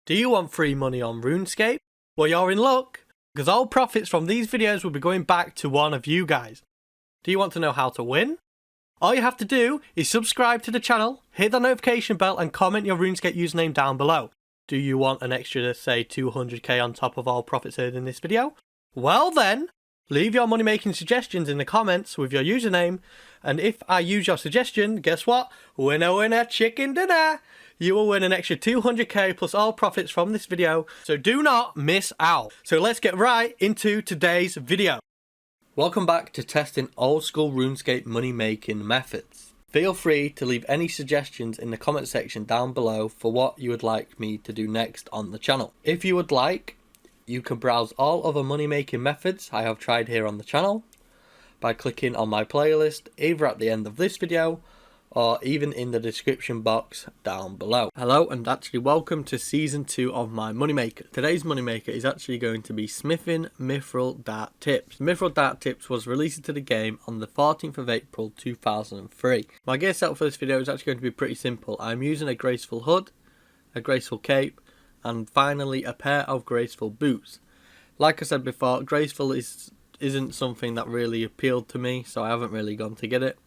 Do you want free money on RuneScape? Well, you're in luck, because all profits from these videos will be going back to one of you guys. Do you want to know how to win? All you have to do is subscribe to the channel, hit the notification bell and comment your RuneScape username down below. Do you want an extra, say, 200k on top of all profits earned in this video? Well then, leave your money making suggestions in the comments with your username, and if I use your suggestion, guess what? Winner winner chicken dinner! You will win an extra 200k plus all profits from this video, so do not miss out. So let's get right into today's video. Welcome back to testing old school RuneScape money making methods. Feel free to leave any suggestions in the comment section down below for what you would like me to do next on the channel. If you would like, you can browse all other money making methods I have tried here on the channel by clicking on my playlist either at the end of this video or even in the description box down below. Hello and actually welcome to season 2 of my moneymaker. Today's moneymaker is actually going to be smithing mithril dart tips. Mithril dart tips was released into the game on the 14th of April 2003. My gear setup for this video is actually going to be pretty simple. I'm using a graceful hood, a graceful cape, and finally a pair of graceful boots. Like I said before, graceful isn't something that really appealed to me, so I haven't really gone to get it.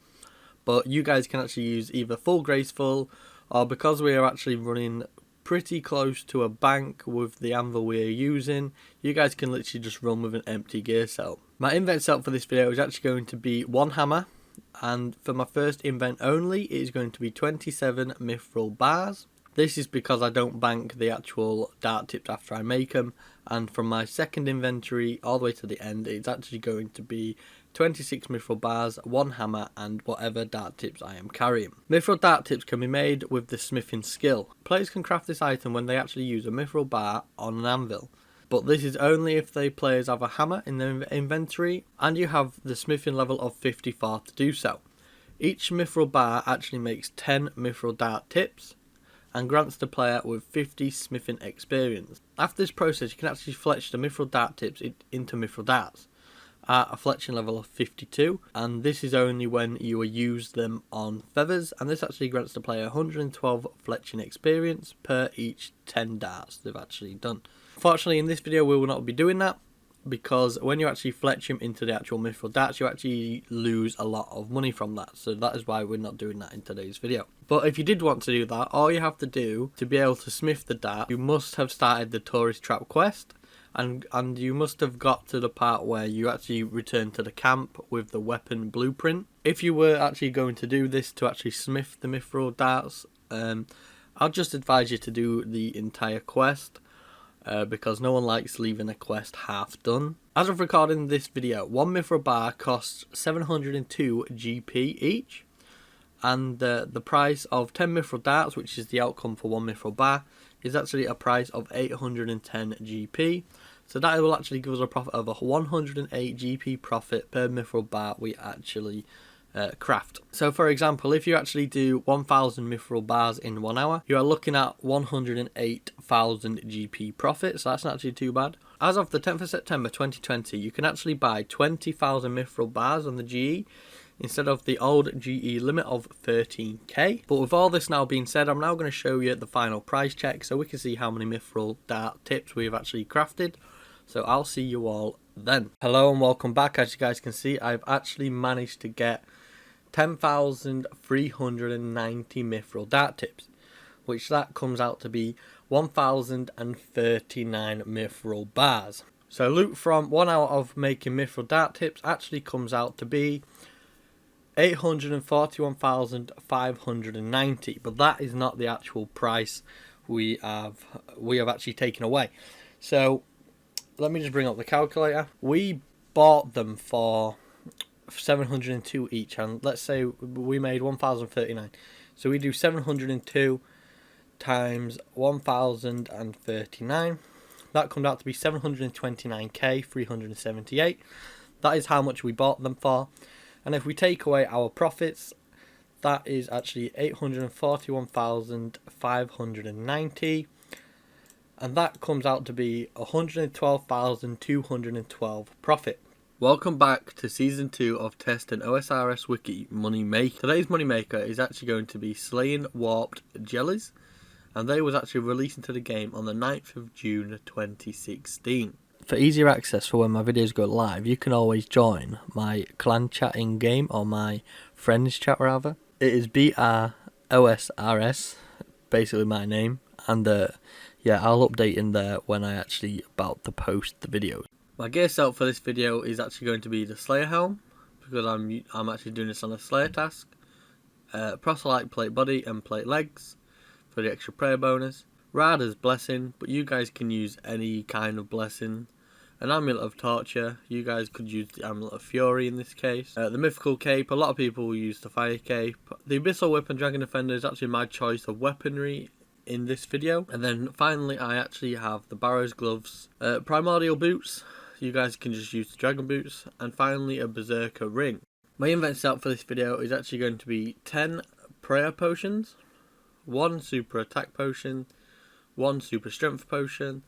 But you guys can actually use either full graceful, or because we are actually running pretty close to a bank with the anvil we are using, you guys can literally just run with an empty gear setup. My invent setup for this video is actually going to be one hammer, and for my first invent only it is going to be 27 mithril bars. This is because I don't bank the actual dart tips after I make them, and from my second inventory all the way to the end it's actually going to be 26 mithril bars, one hammer and whatever dart tips I am carrying. Mithril dart tips can be made with the smithing skill. Players can craft this item when they actually use a mithril bar on an anvil, but this is only if the players have a hammer in their inventory and you have the smithing level of 54 to do so. Each mithril bar actually makes 10 mithril dart tips and grants the player with 50 smithing experience. After this process you can actually fletch the mithril dart tips into mithril darts at a fletching level of 52, and this is only when you use them on feathers, and this actually grants the player 112 fletching experience per each 10 darts they've actually done. Fortunately in this video we will not be doing that, because when you actually fletch them into the actual mithril darts you actually lose a lot of money from that, so that is why we're not doing that in today's video. But if you did want to do that, all you have to do to be able to smith the dart, you must have started the tourist trap quest, and you must have got to the part where you actually return to the camp with the weapon blueprint. If you were actually going to do this to actually smith the mithril darts, I'll just advise you to do the entire quest, because no one likes leaving a quest half done. As of recording this video, one mithril bar costs 702 GP each, and the price of 10 mithril darts, which is the outcome for one mithril bar, is actually a price of 810 GP. So that will actually give us a profit of a 108 GP profit per mithril bar we actually craft. So for example, if you actually do 1000 mithril bars in 1 hour, you are looking at 108,000 GP profit, so that's not actually too bad. As of the 10th of September 2020, you can actually buy 20,000 mithril bars on the GE instead of the old GE limit of 13k. But with all this now being said, I'm now going to show you the final price check so we can see how many mithril dart tips we have actually crafted. So I'll see you all then. Hello and welcome back. As you guys can see, I've actually managed to get 10,390 mithril dart tips, which that comes out to be 1,039 mithril bars. So loot from 1 hour of making mithril dart tips actually comes out to be 841,590, but that is not the actual price we have actually taken away. So let me just bring up the calculator. We bought them for 702 each, and let's say we made 1,039. So we do 702 times 1,039. That comes out to be 729k 378. That is how much we bought them for. And if we take away our profits, that is actually 841,590, and that comes out to be 112,212 profit. Welcome back to season 2 of testing OSRS Wiki Money Maker. Today's money maker is actually going to be slaying warped jellies, and they was actually released into the game on the 9th of June 2016. For easier access for when my videos go live, you can always join my clan chat in game, or my friends chat rather. It is OSRS, basically my name, and yeah, I'll update in there when I actually about to post the videos. My gear setup for this video is actually going to be the Slayer helm, because I'm actually doing this on a Slayer task. Proselyte plate body and plate legs for the extra prayer bonus. Rada's blessing, but you guys can use any kind of blessing. An amulet of torture, you guys could use the amulet of fury in this case. The mythical cape, a lot of people will use the fire cape. The abyssal whip and dragon defender is actually my choice of weaponry in this video. And then finally I actually have the barrows gloves, primordial boots, you guys can just use the dragon boots, and finally a berserker ring. My invent setup for this video is actually going to be 10 prayer potions, 1 super attack potion, 1 super strength potion,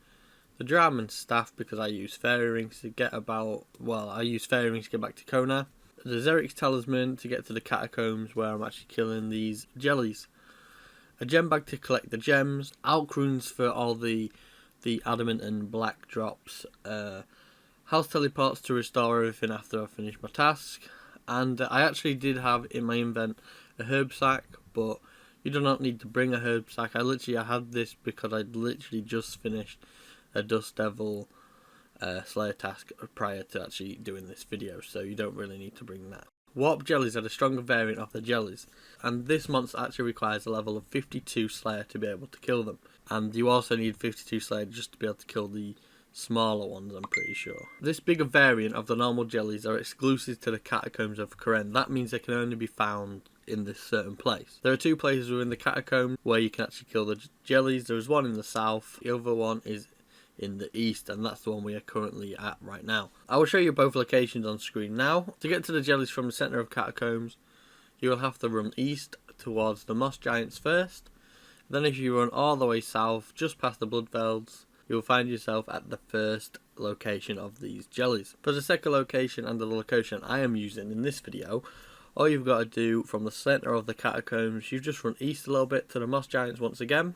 the diamond staff because I use fairy rings to get I use fairy rings to get back to Kona, the Xeric's talisman to get to the catacombs where I'm actually killing these jellies, a gem bag to collect the gems, alch runes for all the adamant and black drops, house teleports to restore everything after I finish my task, and I actually did have in my invent a herb sack, but you do not need to bring a herb sack. I had this because I'd literally just finished a Dust Devil Slayer task prior to actually doing this video, so you don't really need to bring that. Warp jellies are the stronger variant of the jellies, and this monster actually requires a level of 52 Slayer to be able to kill them, and you also need 52 Slayer just to be able to kill the smaller ones, I'm pretty sure. This bigger variant of the normal jellies are exclusive to the catacombs of Karen. That means they can only be found in this certain place. There are 2 places within the catacomb where you can actually kill the jellies. There is one in the south, the other one is in the east, and that's the one we are currently at right now. I will show you both locations on screen now. To get to the jellies from the centre of catacombs, you will have to run east towards the moss giants first. Then if you run all the way south, just past the bloodvelds, you will find yourself at the first location of these jellies. For the second location and the location I am using in this video, all you've got to do from the centre of the catacombs, you just run east a little bit to the moss giants once again,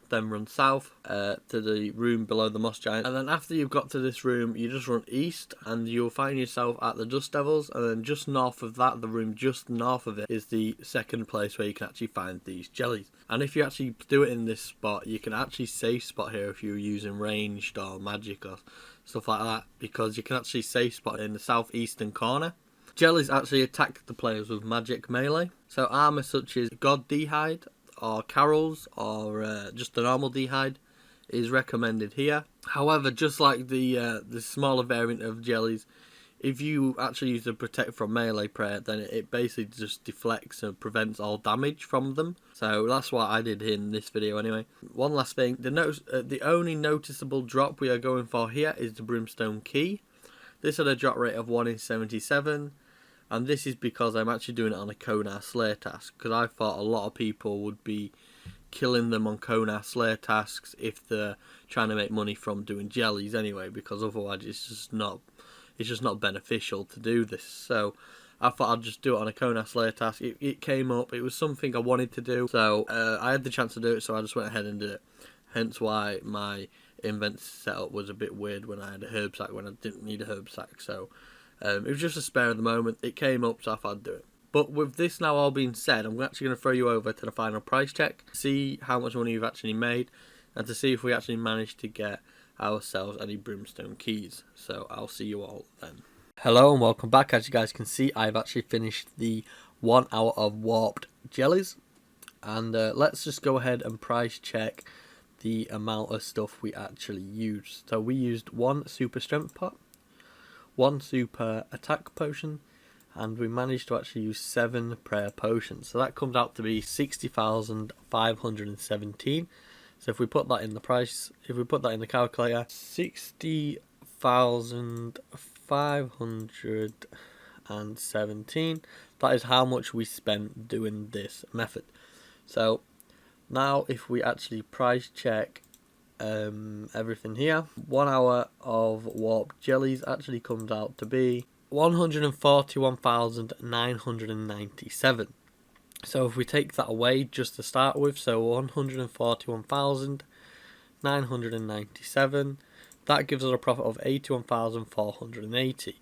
then run south to the room below the moss giant, and then after you've got to this room you just run east and you'll find yourself at the dust devils, and then just north of that, the room just north of it, is the second place where you can actually find these jellies. And if you actually do it in this spot, you can actually safe spot here if you're using ranged or magic or stuff like that, because you can actually safe spot in the southeastern corner. Jellies actually attack the players with magic melee, so armour such as God D'hide or Carols or just the normal D'hide is recommended here. However, just like the smaller variant of jellies, if you actually use the protect from melee prayer, then it basically just deflects and prevents all damage from them. So that's what I did in this video anyway. One last thing, the only noticeable drop we are going for here is the brimstone key. This had a drop rate of 1 in 77. And this is because I'm actually doing it on a Konar Slayer task, because I thought a lot of people would be killing them on Konar Slayer tasks if they're trying to make money from doing jellies anyway, because otherwise it's just not beneficial to do this. So I thought I'd just do it on a Konar Slayer task. It came up, it was something I wanted to do, so I had the chance to do it, so I just went ahead and did it. Hence why my invent setup was a bit weird when I had a herb sack when I didn't need a herb sack. So it was just a spare at the moment. It came up, so I thought I'd do it. But with this now all being said, I'm actually going to throw you over to the final price check, see how much money you've actually made, and to see if we actually managed to get ourselves any brimstone keys. So I'll see you all then. Hello and welcome back. As you guys can see, I've actually finished the 1 hour of warped jellies. And let's just go ahead and price check the amount of stuff we actually used. So we used 1 super strength pot, 1 super attack potion, and we managed to actually use 7 prayer potions. So that comes out to be 60,517. So if we put that in the price, if we put that in the calculator, 60,517. That is how much we spent doing this method. So now if we actually price check everything here, 1 hour of warped jellies actually comes out to be 141,997. So if we take that away just to start with, so 141,997, that gives us a profit of 81,480.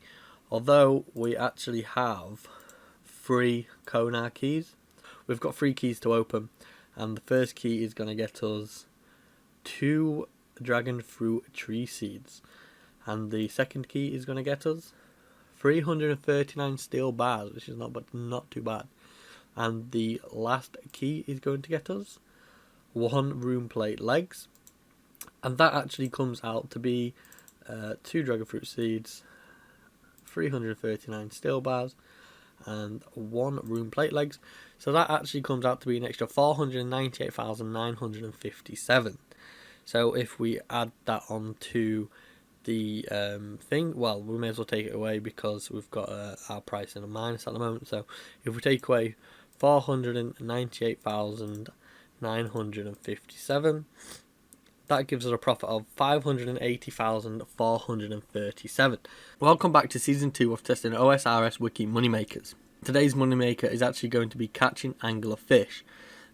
Although we actually have 3 Konar keys, we've got 3 keys to open, and the first key is going to get us 2 dragon fruit tree seeds, and the second key is going to get us 339 steel bars, which is not too bad. And the last key is going to get us 1 rune plate legs, and that actually comes out to be 2 dragon fruit seeds, 339 steel bars, and 1 rune plate legs. So that actually comes out to be an extra 498,957. So if we add that onto the thing, well, we may as well take it away because we've got our price in a minus at the moment. So if we take away 498,957, that gives us a profit of 580,437. Welcome back to Season 2 of testing OSRS Wiki Moneymakers. Today's moneymaker is actually going to be catching angler fish,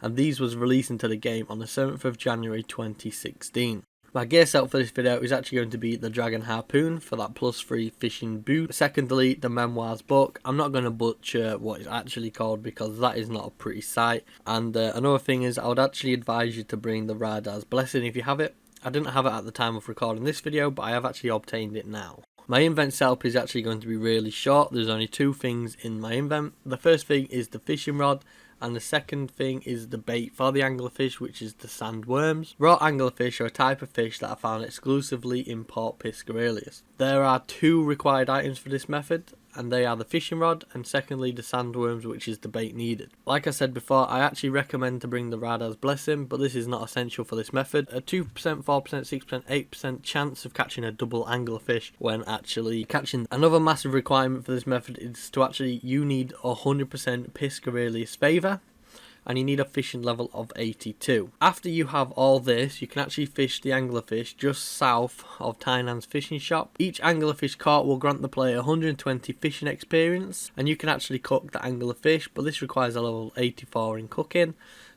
and these was released into the game on the 7th of January 2016. My gear setup for this video is actually going to be the Dragon Harpoon for that +3 fishing boot. Secondly, the Memoirs book. I'm not going to butcher what it's actually called because that is not a pretty sight. And another thing is, I would actually advise you to bring the Radar's Blessing if you have it. I didn't have it at the time of recording this video, but I have actually obtained it now. My invent setup is actually going to be really short. There's only 2 things in my invent. The first thing is the fishing rod, and the second thing is the bait for the anglerfish, which is the sandworms. Raw anglerfish are a type of fish that are found exclusively in Port Piscarius. There are 2 required items for this method, and they are the fishing rod and secondly the sandworms, which is the bait needed. Like I said before, I actually recommend to bring the Radar's Blessing, but this is not essential for this method. A 2%, 4%, 6%, 8% chance of catching a double anglerfish when actually catching. Another massive requirement for this method is to actually, you need 100% Piscarius favour, and you need a fishing level of 82. After you have all this, you can actually fish the anglerfish just south of Tainan's fishing shop. Each anglerfish caught will grant the player 120 fishing experience, and you can actually cook the anglerfish, but this requires a level 84 in cooking,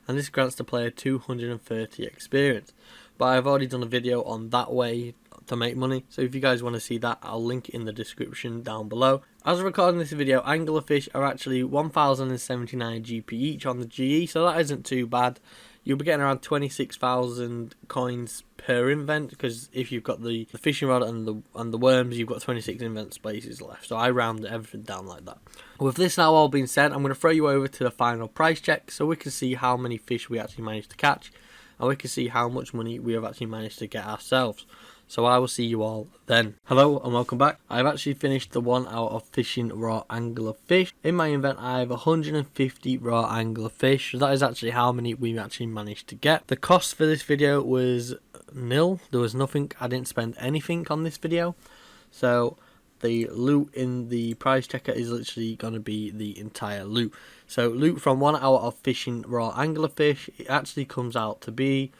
and this grants the player 230 experience. But I've already done a video on that way to make money, so if you guys want to see that, I'll link it in the description down below. As of recording this video, anglerfish are actually 1079 GP each on the GE, so that isn't too bad. You'll be getting around 26,000 coins per invent, because if you've got the fishing rod and the worms, you've got 26 invent spaces left. So I round everything down like that. With this now all being said, I'm going to throw you over to the final price check so we can see how many fish we actually managed to catch, and we can see how much money we have actually managed to get ourselves. So I will see you all then. Hello and welcome back. I've actually finished the 1 hour of fishing raw angler fish. In my invent I have 150 raw angler fish. So that is actually how many we actually managed to get. The cost for this video was nil. There was nothing. I didn't spend anything on this video. So the loot in the price checker is literally going to be the entire loot. So loot from 1 hour of fishing raw angler fish, it actually comes out to be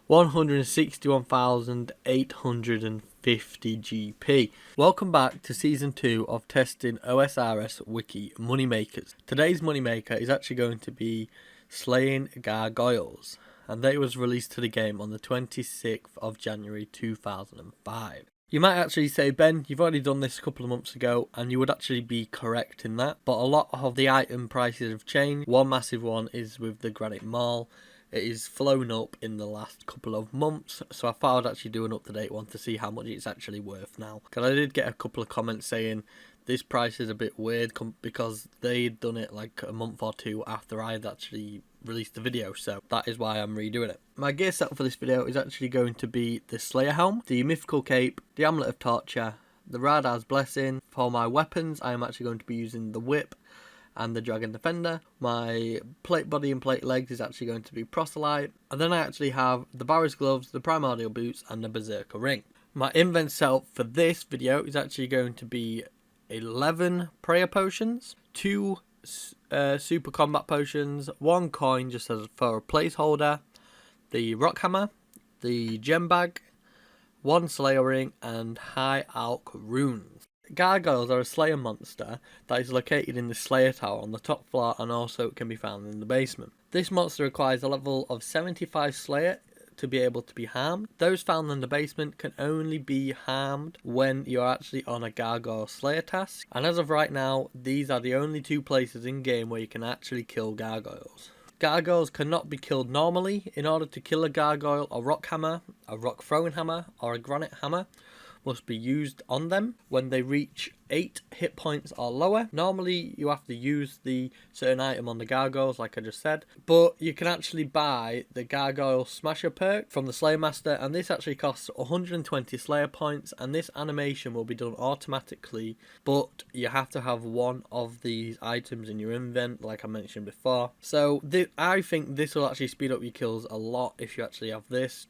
161,850 GP. Welcome back to Season 2 of testing OSRS Wiki Moneymakers. Today's moneymaker is actually going to be slaying gargoyles, and they was released to the game on the 26th of January 2005. You might actually say, Ben, you've already done this a couple of months ago, and you would actually be correct in that, but a lot of the item prices have changed. One massive one is with the granite maul. It is flown up in the last couple of months, so I thought I'd actually do an up-to-date one to see how much it's actually worth now. Because I did get a couple of comments saying this price is a bit weird because they'd done it like a month or 2 after I'd actually released the video, so that is why I'm redoing it. My gear setup for this video is actually going to be the Slayer Helm, the Mythical Cape, the Amulet of Torture, the Radar's Blessing. For my weapons, I am actually going to be using the Whip and the Dragon Defender. My plate body and plate legs is actually going to be Proselyte, and then I actually have the Barris Gloves, the Primordial Boots, and the Berserker Ring. My invent setup for this video is actually going to be 11 Prayer Potions, 2 Super Combat Potions, 1 coin just as for a placeholder, the Rock Hammer, the Gem Bag, 1 Slayer Ring, and High Alch Runes. Gargoyles are a Slayer monster that is located in the Slayer Tower on the top floor, and also can be found in the basement. This monster requires a level of 75 Slayer to be able to be harmed. Those found in the basement can only be harmed when you're actually on a Gargoyle Slayer task, and as of right now, these are the only two places in game where you can actually kill gargoyles. Gargoyles cannot be killed normally. In order to kill a gargoyle, a rock hammer, a rock throwing hammer, or a granite hammer must be used on them when they reach 8 hit points or lower. Normally you have to use the certain item on the gargoyles like I just said, but you can actually buy the Gargoyle Smasher perk from the Slayer Master, and this actually costs 120 Slayer points, and this animation will be done automatically, but you have to have one of these items in your invent like I mentioned before. So I think this will actually speed up your kills a lot if you actually have this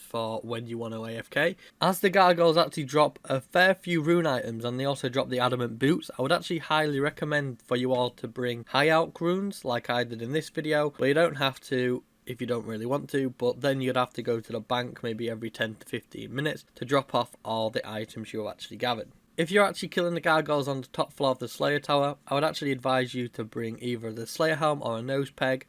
for when you want to AFK. As the gargoyles actually drop a fair few rune items, and they also drop the adamant boots, I would actually highly recommend for you all to bring high alch runes like I did in this video, but you don't have to if you don't really want to, but then you'd have to go to the bank maybe every 10 to 15 minutes to drop off all the items you've actually gathered. If you're actually killing the gargoyles on the top floor of the Slayer Tower, I would actually advise you to bring either the Slayer Helm or a nose peg.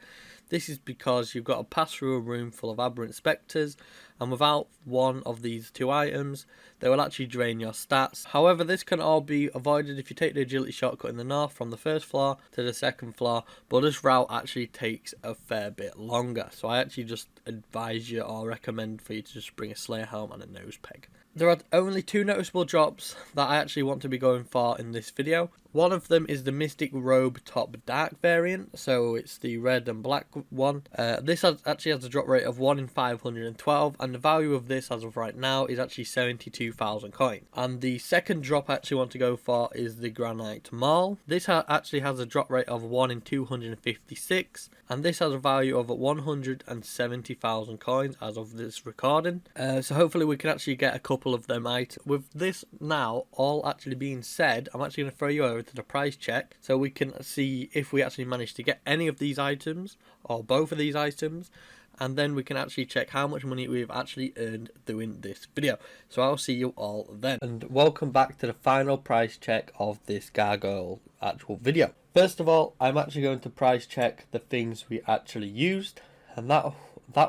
This is because you've got to pass through a room full of aberrant spectres, and without one of these two items, they will actually drain your stats. However, this can all be avoided if you take the agility shortcut in the north from the first floor to the second floor, but this route actually takes a fair bit longer. So I actually just advise you or recommend for you to just bring a Slayer Helm and a nose peg. There are only two noticeable drops that I actually want to be going for in this video. One of them is the Mystic Robe Top Dark variant, so it's the red and black one. This actually has a drop rate of 1 in 512, and the value of this as of right now is actually 72,000 coins. And the second drop I actually want to go for is the Granite Maul. This actually has a drop rate of 1 in 256, and this has a value of 170,000 coins as of this recording. So hopefully we can actually get a couple of them out. With this now all actually being said, I'm actually going to throw you over to the price check so we can see if we actually managed to get any of these items or both of these items, and then we can actually check how much money we've actually earned doing this video. So I'll see you all then, and welcome back to the final price check of this gargoyle actual video. First of all, I'm actually going to price check the things we actually used, and that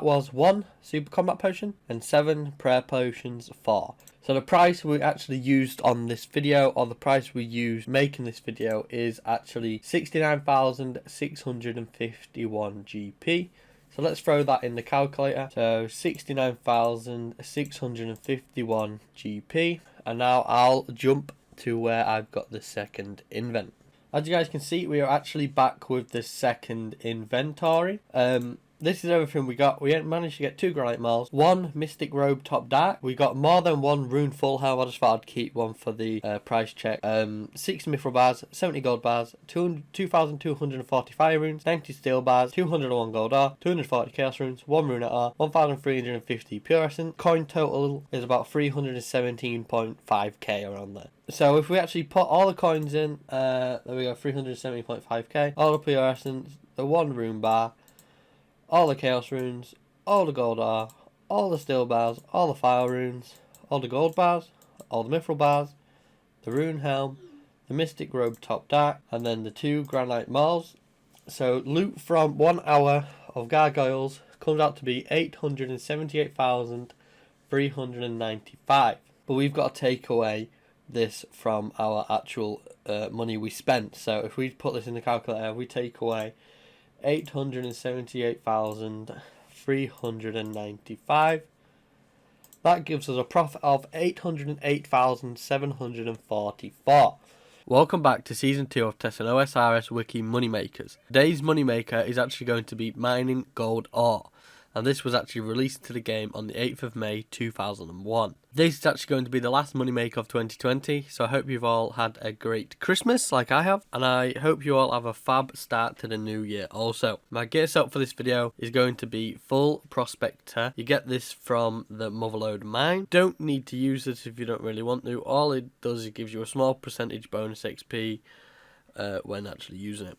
was 1 super combat potion and 7 prayer potions. 4. So the price we actually used on this video, or the price we used making this video, is actually 69,651 GP. So let's throw that in the calculator. So 69,651 GP. And now I'll jump to where I've got the second invent. As you guys can see, we are actually back with the second inventory. This is everything we got. We managed to get 2 Granite Mauls, 1 Mystic Robe Top Dark. We got more than 1 Rune Full Helm. I just thought I'd keep one for the price check. 6 Mithril Bars, 70 Gold Bars, 2,240 Fire Runes, 90 Steel Bars, 201 Gold R, 240 Chaos Runes, 1 Rune R, 1,350 Pure Essence. Coin total is about 317.5k around there. So if we actually put all the coins in, there we go, 370.5k, all the Pure Essence, the 1 Rune Bar, all the Chaos Runes, all the Gold R, all the Steel Bars, all the Fire Runes, all the Gold Bars, all the Mithril Bars, the Rune Helm, the Mystic Robe Top Dark, and then the 2 Granite Mauls. So loot from 1 hour of gargoyles comes out to be 878,395. But we've got to take away this from our actual money we spent. So if we put this in the calculator, we take away 878,395. That gives us a profit of 808,744. Welcome back to Season 2 of testing OSRS Wiki Moneymakers. Today's moneymaker is actually going to be mining gold ore, and this was actually released to the game on the 8th of May 2001. This is actually going to be the last moneymaker of 2020, so I hope you've all had a great Christmas like I have, and I hope you all have a fab start to the new year also. My gear setup for this video is going to be full Prospector. You get this from the Motherlode mine. Don't need to use this if you don't really want to. All it does is it gives you a small percentage bonus XP when actually using it.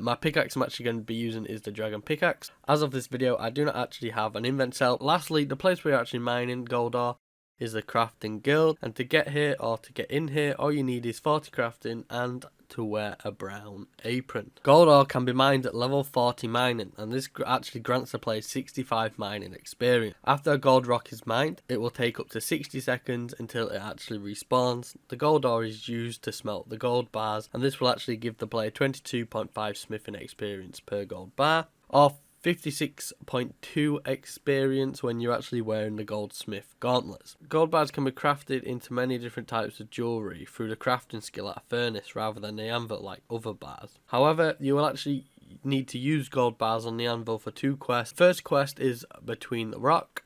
My pickaxe I'm actually going to be using is the Dragon Pickaxe. As of this video, I do not actually have an invent cell. Lastly, the place we're actually mining gold ore is the crafting guild, and to get here or to get in here, all you need is 40 crafting and to wear a brown apron. Gold ore can be mined at level 40 mining, and this actually grants the player 65 mining experience. After a gold rock is mined, it will take up to 60 seconds until it actually respawns. The gold ore is used to smelt the gold bars, and this will actually give the player 22.5 smithing experience per gold bar, or 56.2 experience when you're actually wearing the goldsmith gauntlets. Gold bars can be crafted into many different types of jewellery through the crafting skill at a furnace rather than the anvil like other bars. However, you will actually need to use gold bars on the anvil for 2 quests. First quest is Between the Rock,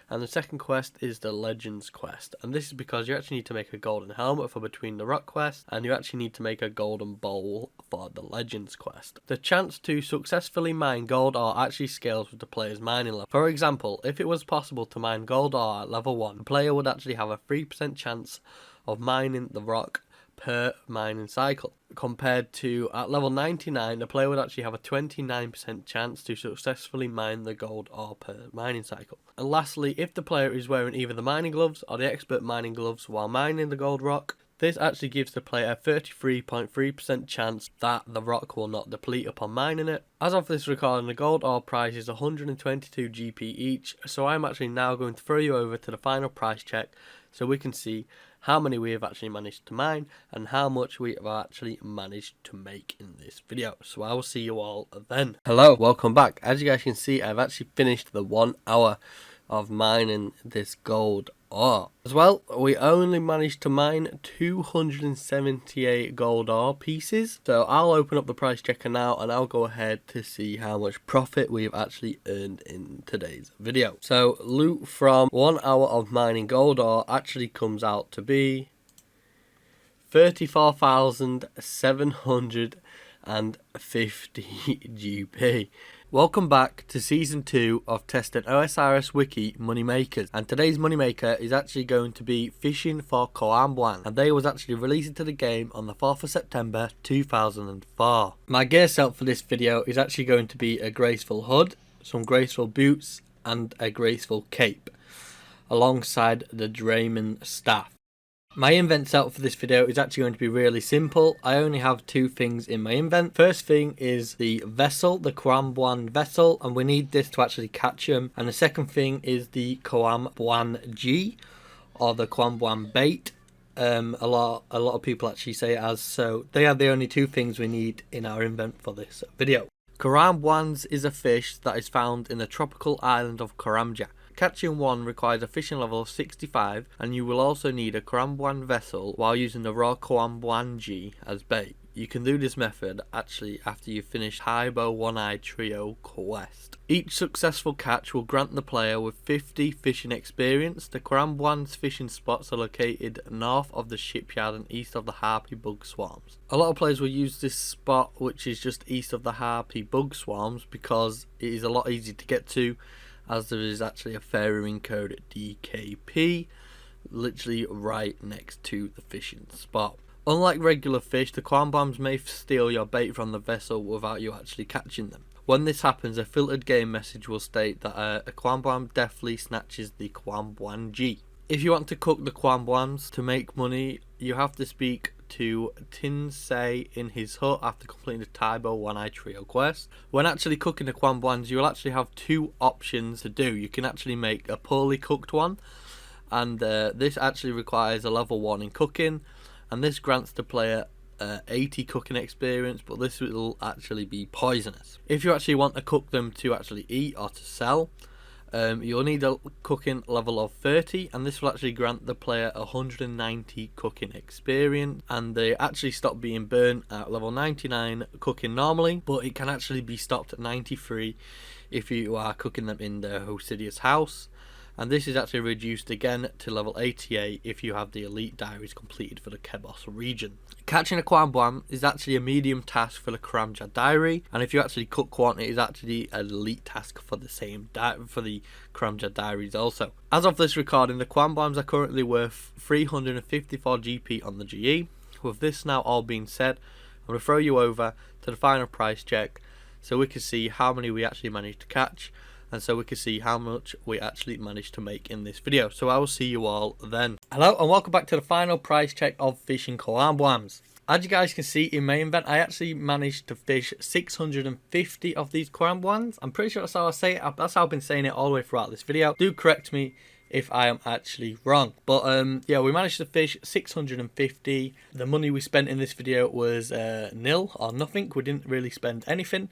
and the second quest is the Legends quest, and this is because you actually need to make a golden helmet for Between the Rock quest, and you actually need to make a golden bowl for the Legends quest. The chance to successfully mine gold ore actually scales with the player's mining level. For example, if it was possible to mine gold ore at level 1, the player would actually have a 3% chance of mining the rock per mining cycle, compared to at level 99 the player would actually have a 29% chance to successfully mine the gold ore per mining cycle. And lastly, if the player is wearing either the mining gloves or the expert mining gloves while mining the gold rock, this actually gives the player a 33.3% chance that the rock will not deplete upon mining it. As of this recording, the gold ore price is 122 GP each, so I'm actually now going to throw you over to the final price check so we can see how many we have actually managed to mine and how much we have actually managed to make in this video. So I will see you all then. Hello, welcome back. As you guys can see, I've actually finished the 1 hour of mining this gold ore. As well, we only managed to mine 278 gold ore pieces. So I'll open up the price checker now and I'll go ahead to see how much profit we've actually earned in today's video. So loot from 1 hour of mining gold ore actually comes out to be 34,750 GP. Welcome back to Season 2 of testing OSRS Wiki moneymakers, and today's moneymaker is actually going to be fishing for Koambuan, and they was actually released into the game on the 4th of September 2004. My gear set for this video is actually going to be a graceful hood, some graceful boots and a graceful cape, alongside the Drayman staff. My invent setup for this video is actually going to be really simple. I only have 2 things in my invent. First thing is the vessel, the Koambuan vessel, and we need this to actually catch them. And the second thing is the Koambuan G, or the Koambuan bait. A lot of people actually say it as, so they are the only 2 things we need in our invent for this video. Koambuans is a fish that is found in the tropical island of Koramja. Catching one requires a fishing level of 65, and you will also need a Koambuan vessel while using the raw Koambuan G as bait. You can do this method actually after you finish Haibo One-Eye Trio quest. Each successful catch will grant the player with 50 fishing experience. The Koambuan's fishing spots are located north of the shipyard and east of the harpy bug swarms. A lot of players will use this spot, which is just east of the harpy bug swarms, because it is a lot easier to get to, as there is actually a ferrying code at DKP, literally right next to the fishing spot. Unlike regular fish, the Koambuans may steal your bait from the vessel without you actually catching them. When this happens, a filtered game message will state that a Koambuan deftly snatches the Koambuan G. If you want to cook the Koambuans to make money, you have to speak to Tinsei in his hut after completing the Taibo One-Eye Trio quest. When actually cooking the Koambuans, you will actually have 2 options to do. You can actually make a poorly cooked one, and this actually requires a level 1 in cooking, and this grants the player 80 cooking experience, but this will actually be poisonous. If you actually want to cook them to actually eat or to sell, you'll need a cooking level of 30, and this will actually grant the player 190 cooking experience, and they actually stop being burnt at level 99 cooking normally, but it can actually be stopped at 93 if you are cooking them in the Hosidius house, and this is actually reduced again to level 88 if you have the elite diaries completed for the Kebos region. Catching a Koambuan is actually a medium task for the Koramja diary, and if you actually cook one, it is actually an elite task for the same for the Koramja diaries also. As of this recording, the Koambuans are currently worth 354 GP on the GE. With this now all being said, I'm going to throw you over to the final price check so we can see how many we actually managed to catch and so we can see how much we actually managed to make in this video. So I will see you all then. Hello and welcome back to the final price check of fishing koambwams. As you guys can see in my event, I actually managed to fish 650 of these koambwams. I'm pretty sure that's how I say it. That's how I've been saying it all the way throughout this video. Do correct me if I am actually wrong. But yeah, we managed to fish 650. The money we spent in this video was nil or nothing. We didn't really spend anything.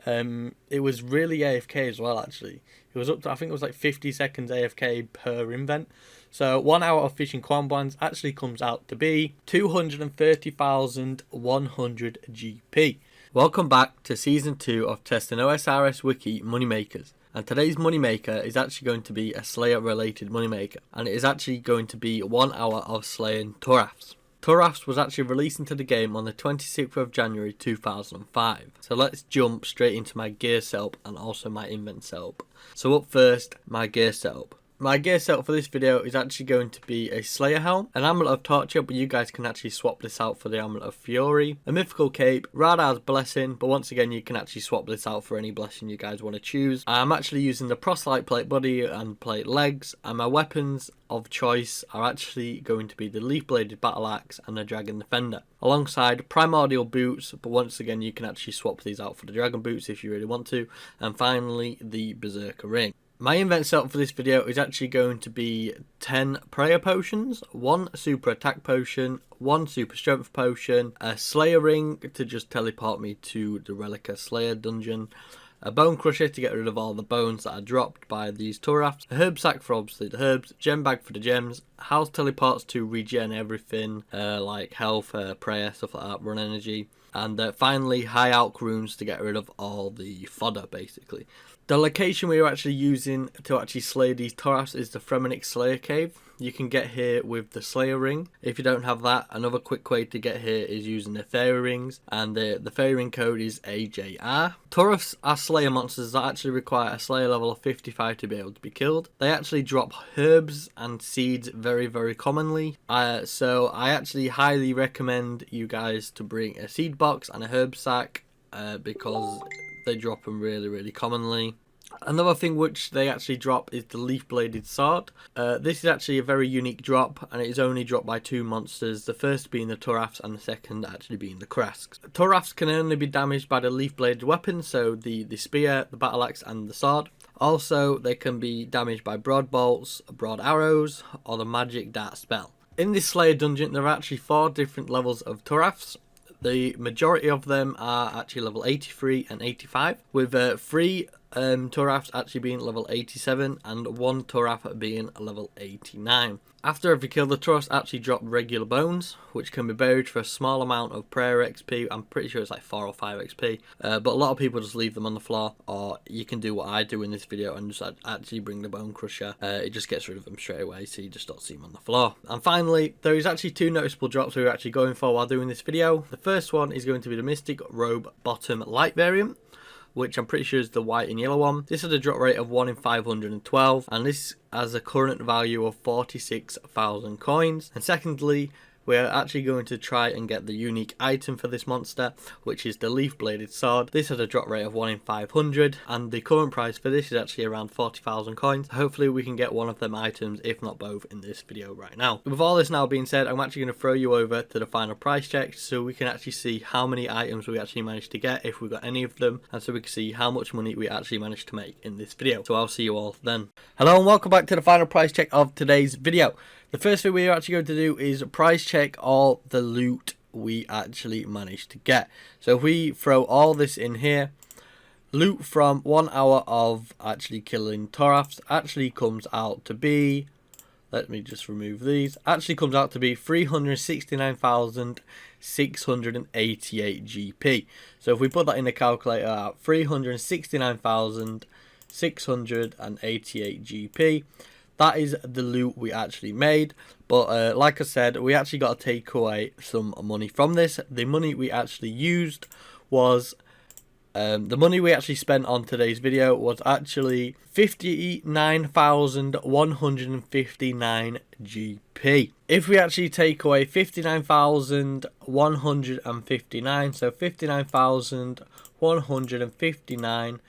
It was really AFK as well, actually. It was up to, I think it was like 50 seconds AFK per invent. So 1 hour of fishing koambwams actually comes out to be 230,100 GP. Welcome back to season 2 of testing OSRS Wiki moneymakers. And today's moneymaker is actually going to be a Slayer related moneymaker. And it is actually going to be 1 hour of slaying Turafs. Turafs was actually released into the game on the 26th of January 2005. So let's jump straight into my gear setup and also my invent setup. So up first, my gear setup. My gear setup for this video is actually going to be a Slayer helm, an amulet of torture, but you guys can actually swap this out for the amulet of fury, a mythical cape, Radar's blessing, but once again you can actually swap this out for any blessing you guys want to choose. I'm actually using the proselyte plate body and plate legs, and my weapons of choice are actually going to be the leaf bladed battle axe and the dragon defender, alongside primordial boots, but once again you can actually swap these out for the dragon boots if you really want to, and finally the berserker ring. My invent setup for this video is actually going to be 10 prayer potions, 1 super attack potion, 1 super strength potion, a slayer ring to just teleport me to the Relica Slayer dungeon, a bone crusher to get rid of all the bones that are dropped by these Turafs, a herb sack for obviously the herbs, gem bag for the gems, house teleports to regen everything like health, prayer, stuff like that, run energy, and finally high alch runes to get rid of all the fodder basically. The location we are actually using to actually slay these Turafs is the Fremennik Slayer Cave. You can get here with the Slayer Ring. If you don't have that, another quick way to get here is using the Fairy Rings, and the Fairy Ring code is AJR. Turafs are Slayer monsters that actually require a Slayer level of 55 to be able to be killed. They actually drop herbs and seeds very, very commonly. So I actually highly recommend you guys to bring a seed box and a herb sack because they drop them really, really commonly. Another thing which they actually drop is the leaf bladed sword. This is actually a very unique drop, and it is only dropped by 2 monsters, the first being the Turafs and the second actually being the Krasks. Turafs can only be damaged by the leaf bladed weapons, so the spear, the battle axe and the sword. Also they can be damaged by broad bolts, broad arrows or the magic dart spell. In this Slayer dungeon there are actually 4 different levels of Turafs. The majority of them are actually level 83 and 85, with 3 Turafs actually being level 87 and 1 Turaf being level 89. After every kill, the Turafs actually drop regular bones, which can be buried for a small amount of prayer XP. I'm pretty sure it's like 4 or 5 XP, but a lot of people just leave them on the floor, or you can do what I do in this video and just actually bring the bone crusher. It just gets rid of them straight away, so you just don't see them on the floor. And finally, there is actually 2 noticeable drops we're actually going for while doing this video. The first one is going to be the Mystic Robe Bottom Light variant, which I'm pretty sure is the white and yellow one. This has a drop rate of 1 in 512, and this has a current value of 46,000 coins. And secondly, we're actually going to try and get the unique item for this monster, which is the leaf bladed sword. This has a drop rate of 1 in 500, and the current price for this is actually around 40,000 coins. Hopefully we can get one of them items, if not both, in this video right now. With all this now being said, I'm actually going to throw you over to the final price check so we can actually see how many items we actually managed to get, if we got any of them, and so we can see how much money we actually managed to make in this video. So I'll see you all then. Hello and welcome back to the final price check of today's video. The first thing we're actually going to do is price check all the loot we actually managed to get. So if we throw all this in here, loot from 1 hour of actually killing Turafs actually comes out to be, let me just remove these, actually comes out to be 369,688 GP. So if we put that in the calculator out, 369,688 GP. That is the loot we actually made, but like I said, we actually got to take away some money from this. The money we actually used was, the money we actually spent on today's video was actually 59,159 GP. If we actually take away 59,159, so 59,159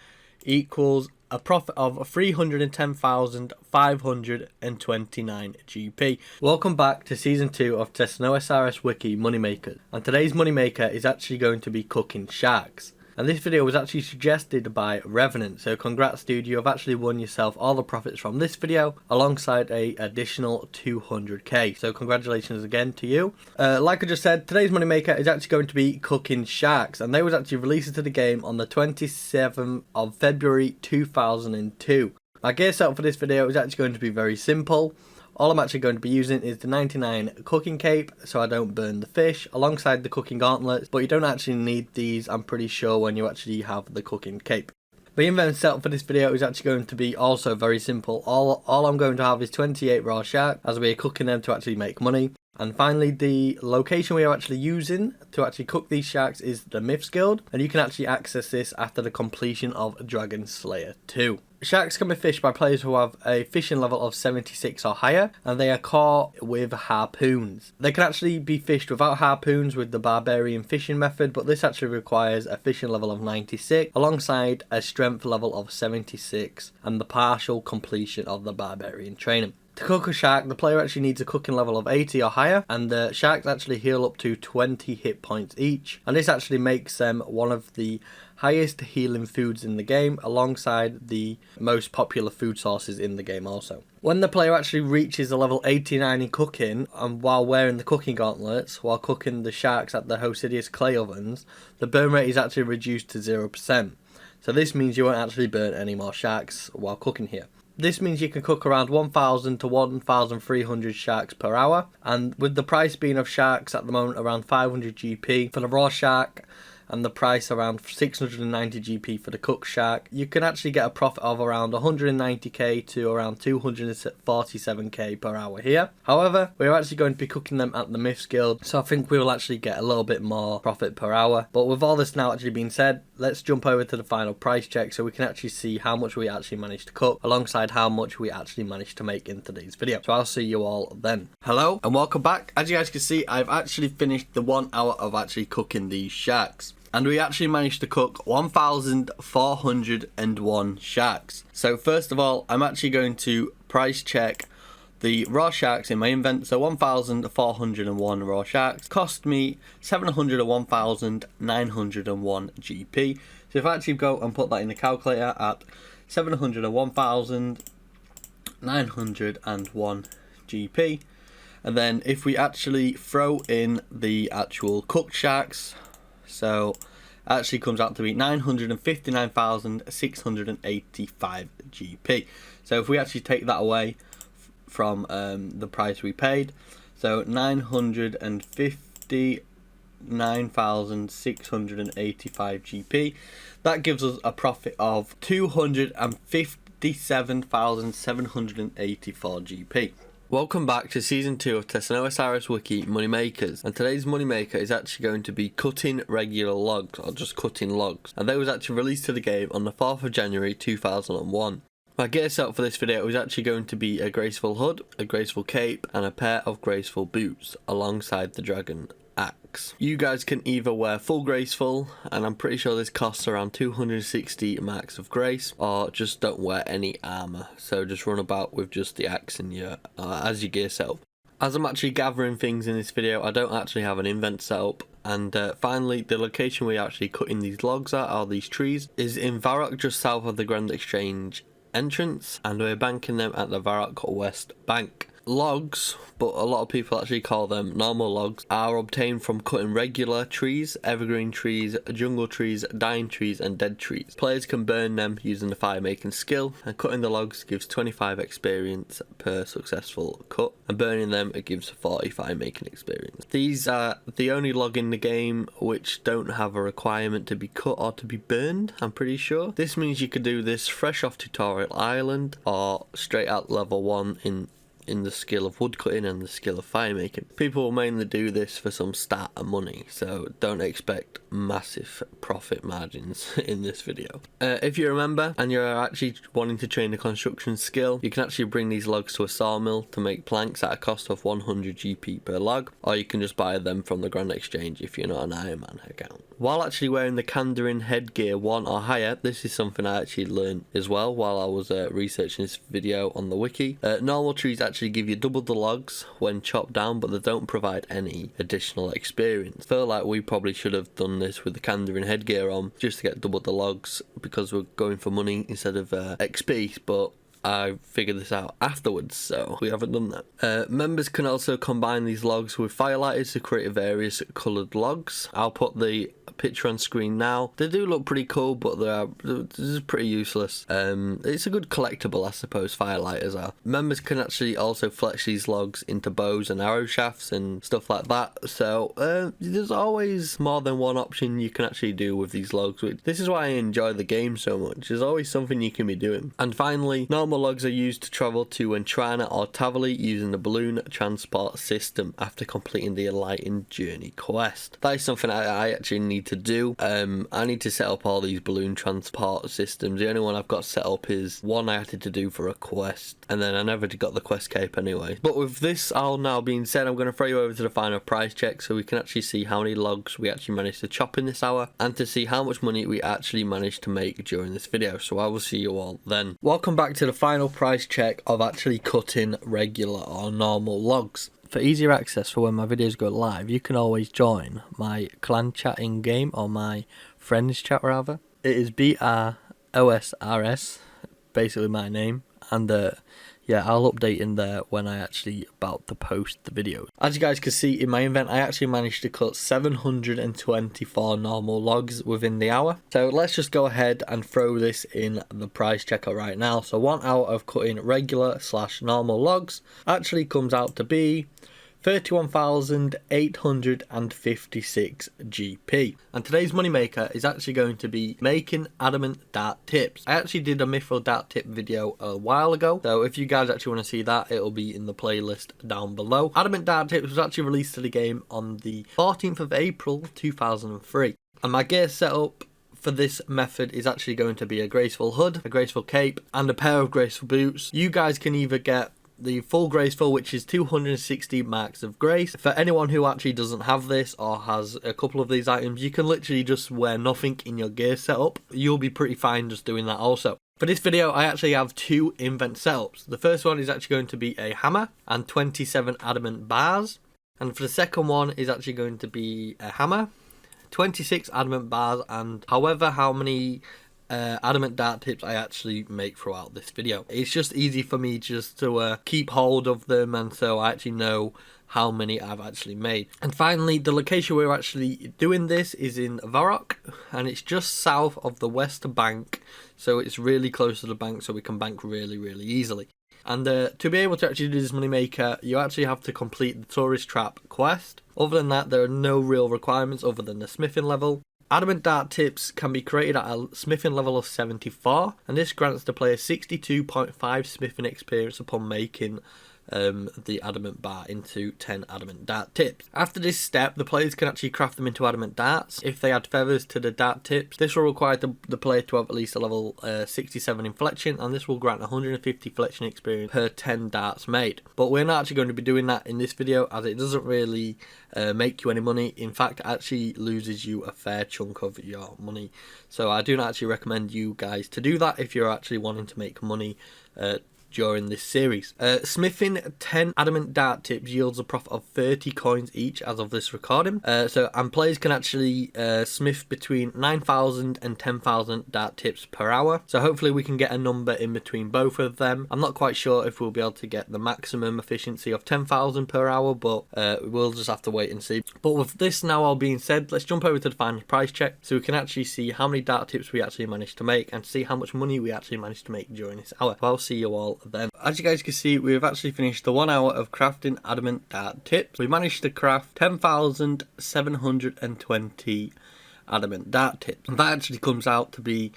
equals a profit of 310,529 GP. Welcome back to Season 2 of testing OSRS Wiki Moneymakers, and today's moneymaker is actually going to be cooking sharks. And this video was actually suggested by Revenant, so congrats dude, you have actually won yourself all the profits from this video alongside a additional 200k, so congratulations again to you. Like I just said, today's moneymaker is actually going to be cooking sharks, and they was actually released to the game on the 27th of February 2002. My gear setup for this video is actually going to be very simple. All I'm actually going to be using is the 99 cooking cape so I don't burn the fish, alongside the cooking gauntlets, but you don't actually need these, I'm pretty sure, when you actually have the cooking cape. The invent setup for this video is actually going to be also very simple. All I'm going to have is 28 raw sharks as we are cooking them to actually make money. And finally, the location we are actually using to actually cook these sharks is the Myths Guild, and you can actually access this after the completion of Dragon Slayer 2. Sharks can be fished by players who have a fishing level of 76 or higher, and they are caught with harpoons. They can actually be fished without harpoons with the barbarian fishing method, but this actually requires a fishing level of 96 alongside a strength level of 76 and the partial completion of the barbarian training. To cook a shark, the player actually needs a cooking level of 80 or higher, and the sharks actually heal up to 20 hit points each, and this actually makes them one of the highest healing foods in the game, alongside the most popular food sources in the game also. When the player actually reaches a level 89 in cooking, and while wearing the cooking gauntlets, while cooking the sharks at the Hosidius clay ovens, the burn rate is actually reduced to 0%. So this means you won't actually burn any more sharks while cooking here. This means you can cook around 1,000 to 1,300 sharks per hour, and with the price being of sharks at the moment around 500 GP for the raw shark, and the price around 690 GP for the cooked shark, you can actually get a profit of around 190k to around 247k per hour here. However, we're actually going to be cooking them at the Myths Guild, so I think we will actually get a little bit more profit per hour. But with all this now actually being said, let's jump over to the final price check so we can actually see how much we actually managed to cook alongside how much we actually managed to make in today's video. So I'll see you all then. Hello and welcome back. As you guys can see, I've actually finished the 1 hour of actually cooking these sharks, and we actually managed to cook 1,401 sharks. So first of all, I'm actually going to price check the raw sharks in my invent. So 1,401 raw sharks cost me 701,901 GP. So if I actually go and put that in the calculator at 701,901 GP, and then if we actually throw in the actual cooked sharks, so it actually comes out to be 959,685 GP. So if we actually take that away from the price we paid, so 959,685 GP, that gives us a profit of 257,784 GP. Welcome back to Season 2 of testing OSRS Wiki Moneymakers, and today's moneymaker is actually going to be cutting regular logs, or just cutting logs, and they was actually released to the game on the 4th of January 2001. My gear setup for this video is actually going to be a graceful hood, a graceful cape, and a pair of graceful boots alongside the dragon axe. You guys can either wear full graceful, and I'm pretty sure this costs around 260 marks of grace, or just don't wear any armor, so just run about with just the axe in your as your gear setup. As I'm actually gathering things in this video, I don't actually have an invent setup. And finally, the location we're actually cutting these logs at, or these trees, is in Varrock, just south of the Grand Exchange entrance, and we're banking them at the Varrock West Bank. Logs, but a lot of people actually call them normal logs, are obtained from cutting regular trees, evergreen trees, jungle trees, dying trees and dead trees. Players can burn them using the fire making skill, and cutting the logs gives 25 experience per successful cut, and burning them it gives 40 fire making experience. These are the only log in the game which don't have a requirement to be cut or to be burned, I'm pretty sure. This means you could do this fresh off Tutorial Island or straight at level 1 in in the skill of woodcutting and the skill of fire making. People will mainly do this for some stat and money, so don't expect massive profit margins in this video. If you remember and you're actually wanting to train a construction skill, you can actually bring these logs to a sawmill to make planks at a cost of 100 GP per log, or you can just buy them from the Grand Exchange if you're not an Iron Man account. While actually wearing the Kandarin headgear 1 or higher, this is something I actually learned as well while I was researching this video on the wiki. Normal trees actually give you double the logs when chopped down, but they don't provide any additional experience. I feel like we probably should have done this with the Kandarin headgear on just to get double the logs because we're going for money instead of XP, but I figured this out afterwards, so we haven't done that. Members can also combine these logs with firelighters to create various coloured logs. I'll put the picture on screen now. They do look pretty cool, but this is pretty useless. It's a good collectible, I suppose, firelighters are. Members can actually also fletch these logs into bows and arrow shafts and stuff like that, so there's always more than one option you can actually do with these logs. This is why I enjoy the game so much. There's always something you can be doing. And finally, normal logs are used to travel to Entrana or Tavali using the balloon transport system after completing the Enlightened Journey quest. That is something I actually need to do. I need to set up all these balloon transport systems. The only one I've got set up is one I had to do for a quest, and then I never got the quest cape anyway. But with this all now being said, I'm going to throw you over to the final price check so we can actually see how many logs we actually managed to chop in this hour and to see how much money we actually managed to make during this video. So I will see you all then. Welcome back to the final price check of actually cutting regular or normal logs. For easier access for when my videos go live, you can always join my clan chat in game, or my friends chat rather. It is OSRS, basically my name, and yeah, I'll update in there when I actually about to post the video. As you guys can see in my event, I actually managed to cut 724 normal logs within the hour. So let's just go ahead and throw this in the price checker right now. So 1 hour of cutting regular / normal logs actually comes out to be 31,856 GP. And today's moneymaker is actually going to be making adamant dart tips. I actually did a mithril dart tip video a while ago, so if you guys actually want to see that, it'll be in the playlist down below. Adamant dart tips was actually released to the game on the 14th of April 2003. And my gear setup for this method is actually going to be a graceful hood, a graceful cape, and a pair of graceful boots. You guys can either get the full graceful, which is 260 marks of grace. For anyone who actually doesn't have this or has a couple of these items, you can literally just wear nothing in your gear setup. You'll be pretty fine just doing that also. For this video, I actually have 2 invent setups. The first one is actually going to be a hammer and 27 adamant bars. And for the second one is actually going to be a hammer, 26 adamant bars, and however how many adamant dart tips I actually make throughout this video. It's just easy for me just to keep hold of them, and so I actually know how many I've actually made. And finally, the location we're actually doing this is in Varrock, and it's just south of the West Bank, so it's really close to the bank, so we can bank really easily. And to be able to actually do this moneymaker, you actually have to complete the tourist trap quest. Other than that, there are no real requirements other than the smithing level. Adamant dart tips can be created at a smithing level of 74, and this grants the player 62.5 smithing experience upon making the adamant bar into 10 adamant dart tips. After this step, the players can actually craft them into adamant darts. If they add feathers to the dart tips, this will require the player to have at least a level 67 in fletching, and this will grant 150 fletching experience per 10 darts made. But we're not actually going to be doing that in this video, as it doesn't really make you any money. In fact, it actually loses you a fair chunk of your money. So I do not actually recommend you guys to do that if you're actually wanting to make money during this series. Smithing 10 adamant dart tips yields a profit of 30 coins each as of this recording. And players can actually smith between 9,000 and 10,000 dart tips per hour. So hopefully we can get a number in between both of them. I'm not quite sure if we'll be able to get the maximum efficiency of 10,000 per hour, but we'll just have to wait and see. But with this now all being said, let's jump over to the final price check so we can actually see how many dart tips we actually managed to make and see how much money we actually managed to make during this hour. So I'll see you all then. As you guys can see, we've actually finished the 1 hour of crafting adamant dart tips. We managed to craft 10,720 adamant dart tips, and that actually comes out to be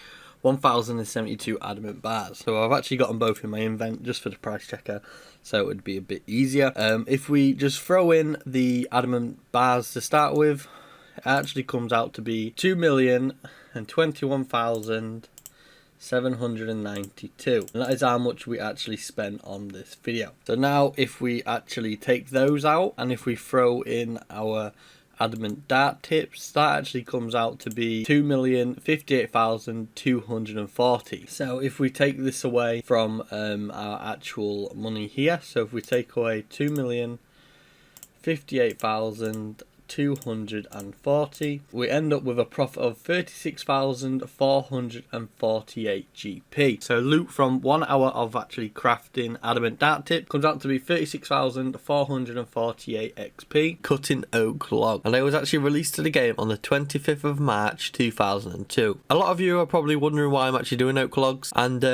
1072 adamant bars. So I've actually got them both in my invent just for the price checker, so it would be a bit easier. If we just throw in the adamant bars to start with, it actually comes out to be 2,021,792, and that is how much we actually spent on this video. So now if we actually take those out and if we throw in our adamant dart tips, that actually comes out to be 2,058,240. So if we take this away from our actual money here, so if we take away 2,058,240, we end up with a profit of 36,448 GP. So loot from 1 hour of actually crafting adamant dart tip comes out to be 36,448 XP cutting oak log, and it was actually released to the game on the 25th of March 2002. A lot of you are probably wondering why I'm actually doing oak logs, and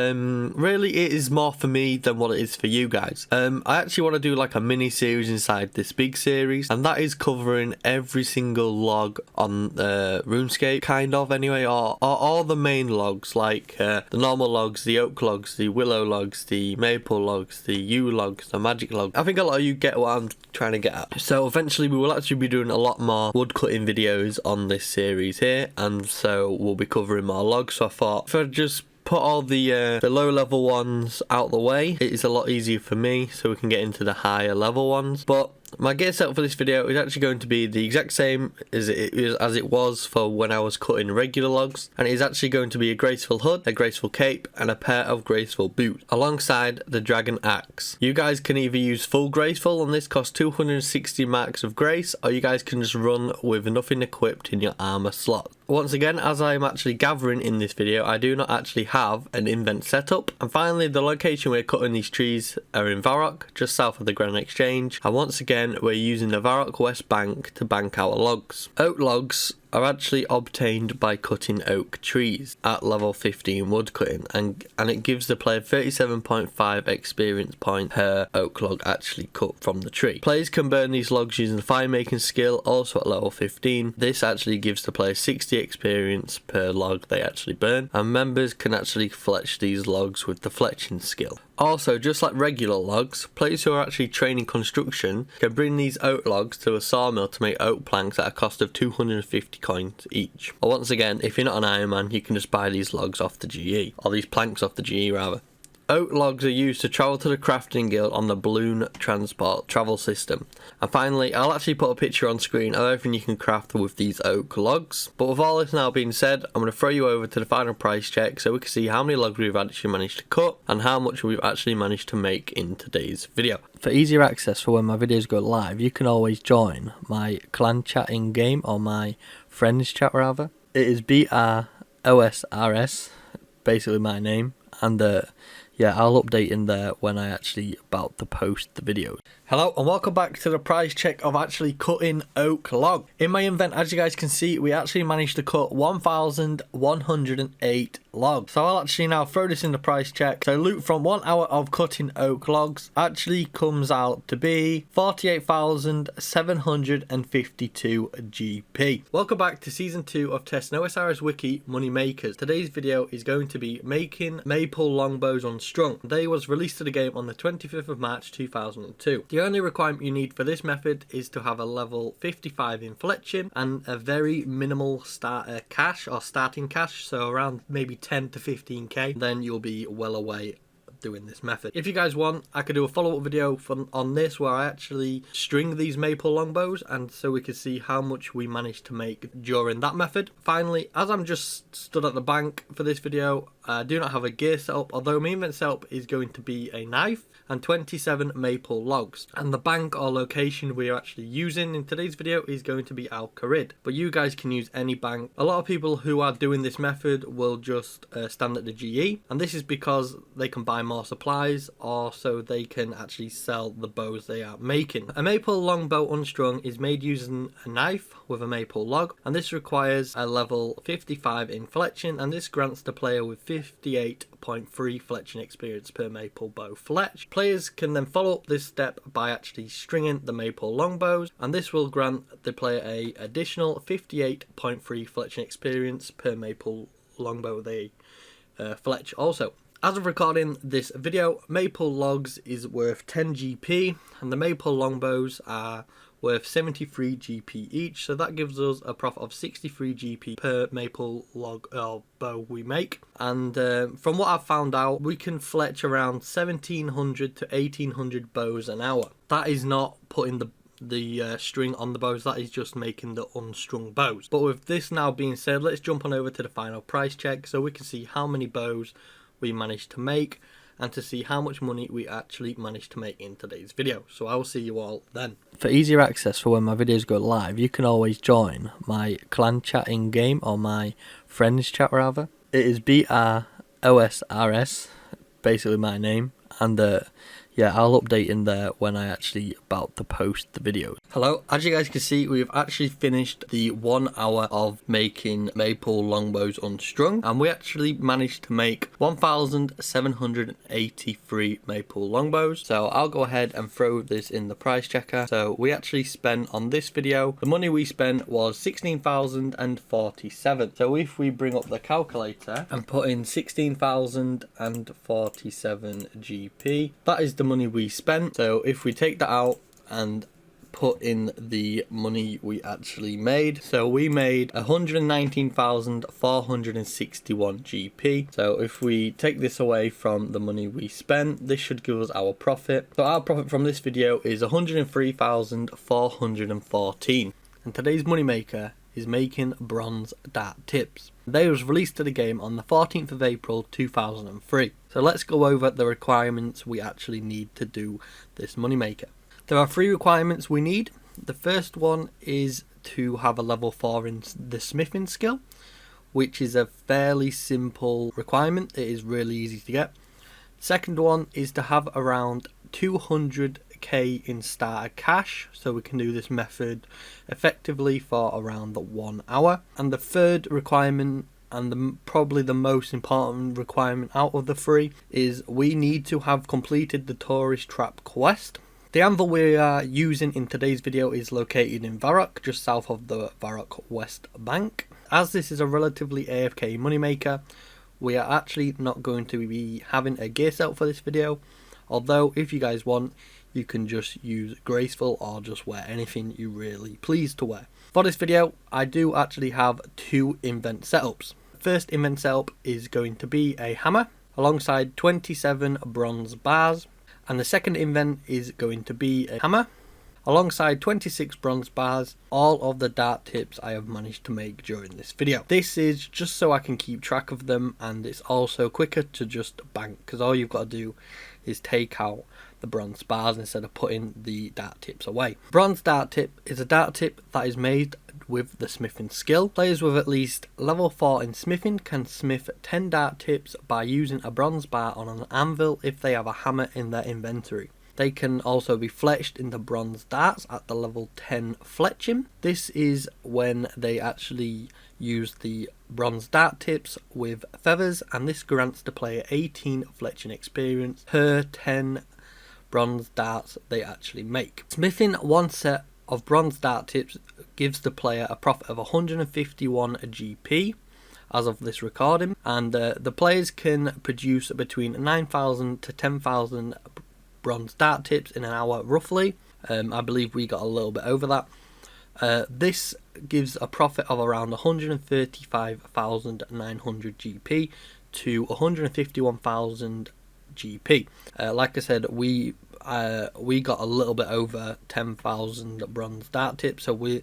really it is more for me than what it is for you guys. I actually want to do like a mini series inside this big series, and that is covering every single log on RuneScape, kind of anyway, or all the main logs, like the normal logs, the oak logs, the willow logs, the maple logs, the yew logs, the magic log. I think a lot of you get what I'm trying to get at. So eventually we will actually be doing a lot more wood cutting videos on this series here, and so we'll be covering more logs. So I thought if I just put all the low level ones out the way, it is a lot easier for me, so we can get into the higher level ones. But my gear setup for this video is actually going to be the exact same as it was for when I was cutting regular logs, and it is actually going to be a graceful hood, a graceful cape, and a pair of graceful boots alongside the dragon axe. You guys can either use full graceful, and this costs 260 marks of grace, or you guys can just run with nothing equipped in your armor slot. Once again, as I'm actually gathering in this video, I do not actually have an invent setup. And finally, the location we're cutting these trees are in Varrock, just south of the Grand Exchange, and once again we're using the Varrock West Bank to bank our logs. Oak logs are actually obtained by cutting oak trees at level 15 wood cutting, and it gives the player 37.5 experience point per oak log actually cut from the tree. Players can burn these logs using the fire making skill, also at level 15. This actually gives the player 60 experience per log they actually burn, and members can actually fletch these logs with the fletching skill. Also, just like regular logs, players who are actually training construction can bring these oak logs to a sawmill to make oak planks at a cost of 250 coins each. Or once again, if you're not an Iron Man, you can just buy these logs off the GE, or these planks off the GE rather. Oak logs are used to travel to the crafting guild on the balloon transport travel system. And finally, I'll actually put a picture on screen of everything you can craft with these oak logs. But with all this now being said, I'm going to throw you over to the final price check so we can see how many logs we've actually managed to cut and how much we've actually managed to make in today's video. For easier access for when my videos go live, you can always join my clan chat in game, or my friends chat rather. It is OSRS, basically my name, and yeah, I'll update in there when I actually about to post the videos. Hello and welcome back to the price check of actually cutting oak log. In my invent, as you guys can see, we actually managed to cut 1,108 logs. So I'll actually now throw this in the price check. So loot from 1 hour of cutting oak logs actually comes out to be 48,752 GP. Welcome back to season 2 of testing OSRS Wiki money makers. Today's video is going to be making maple longbows on strung. They was released to the game on the 25th of March 2002. The only requirement you need for this method is to have a level 55 in fletching and a very minimal starter cash, or starting cash, so around maybe 10 to 15k. Then you'll be well away doing this method. If you guys want, I could do a follow-up video on this where I actually string these maple longbows, and so we can see how much we managed to make during that method. Finally, as I'm just stood at the bank for this video, I do not have a gear setup, although my invent setup is going to be a knife and 27 maple logs, and the bank or location we are actually using in today's video is going to be Al Kharid, but you guys can use any bank. A lot of people who are doing this method will just stand at the GE, and this is because they can buy more supplies, or so they can actually sell the bows they are making. A maple longbow unstrung is made using a knife with a maple log, and this requires a level 55 in fletching, and this grants the player with 58.3 fletching experience per maple bow fletch. Players can then follow up this step by actually stringing the maple longbows, and this will grant the player a additional 58.3 fletching experience per maple longbow they fletch also. As of recording this video, maple logs is worth 10 GP and the maple longbows are worth 73 GP each, so that gives us a profit of 63 GP per maple log or bow we make. And from what I've found out, we can fletch around 1700 to 1800 bows an hour. That is not putting the string on the bows, that is just making the unstrung bows. But with this now being said, let's jump on over to the final price check so we can see how many bows we managed to make and to see how much money we actually managed to make in today's video. So I will see you all then. For easier access for when my videos go live, you can always join my clan chat in game, or my friends chat rather. It is OSRS, basically my name, and yeah, I'll update in there when I actually about to post the video. Hello, as you guys can see, we've actually finished the 1 hour of making maple longbows unstrung, and we actually managed to make 1,783 maple longbows. So I'll go ahead and throw this in the price checker. So we actually spent on this video, the money we spent was 16,047. So if we bring up the calculator and put in 16,047 GP, that is the money we spent. So if we take that out and put in the money we actually made, so we made 119,461 GP. So if we take this away from the money we spent, this should give us our profit. So our profit from this video is 103,414. And today's moneymaker is making bronze dart tips. They was released to the game on the 14th of April 2003. So let's go over the requirements we actually need to do this moneymaker. There are 3 requirements we need. The first one is to have a level 4 in the smithing skill, which is a fairly simple requirement. It is really easy to get. Second one is to have around 200k in starter cash, so we can do this method effectively for around 1 hour. And the third requirement, and probably the most important requirement out of the 3, is we need to have completed the tourist trap quest. The anvil we are using in today's video is located in Varrock, just south of the Varrock West Bank. As this is a relatively AFK moneymaker, we are actually not going to be having a gear set for this video, although if you guys want, you can just use graceful or just wear anything you really please to wear. For this video, I do actually have 2 invent setups. The first invent setup is going to be a hammer alongside 27 bronze bars, and the second invent is going to be a hammer alongside 26 bronze bars, all of the dart tips I have managed to make during this video. This is just so I can keep track of them, and it's also quicker to just bank, because all you've got to do is take out the bronze bars instead of putting the dart tips away. Bronze dart tip is a dart tip that is made with the smithing skill. Players with at least level 4 in smithing can smith 10 dart tips by using a bronze bar on an anvil if they have a hammer in their inventory. They can also be fletched into bronze darts at the level 10 fletching. This is when they actually use the bronze dart tips with feathers, and this grants the player 18 fletching experience per 10 bronze darts they actually make. Smithing 1 set of bronze dart tips gives the player a profit of 151 GP as of this recording, and the players can produce between 9,000 to 10,000 bronze dart tips in an hour roughly. I believe we got a little bit over that. This gives a profit of around 135,900 GP to 151,000 GP. Like I said, we got a little bit over 10,000 bronze dart tips, so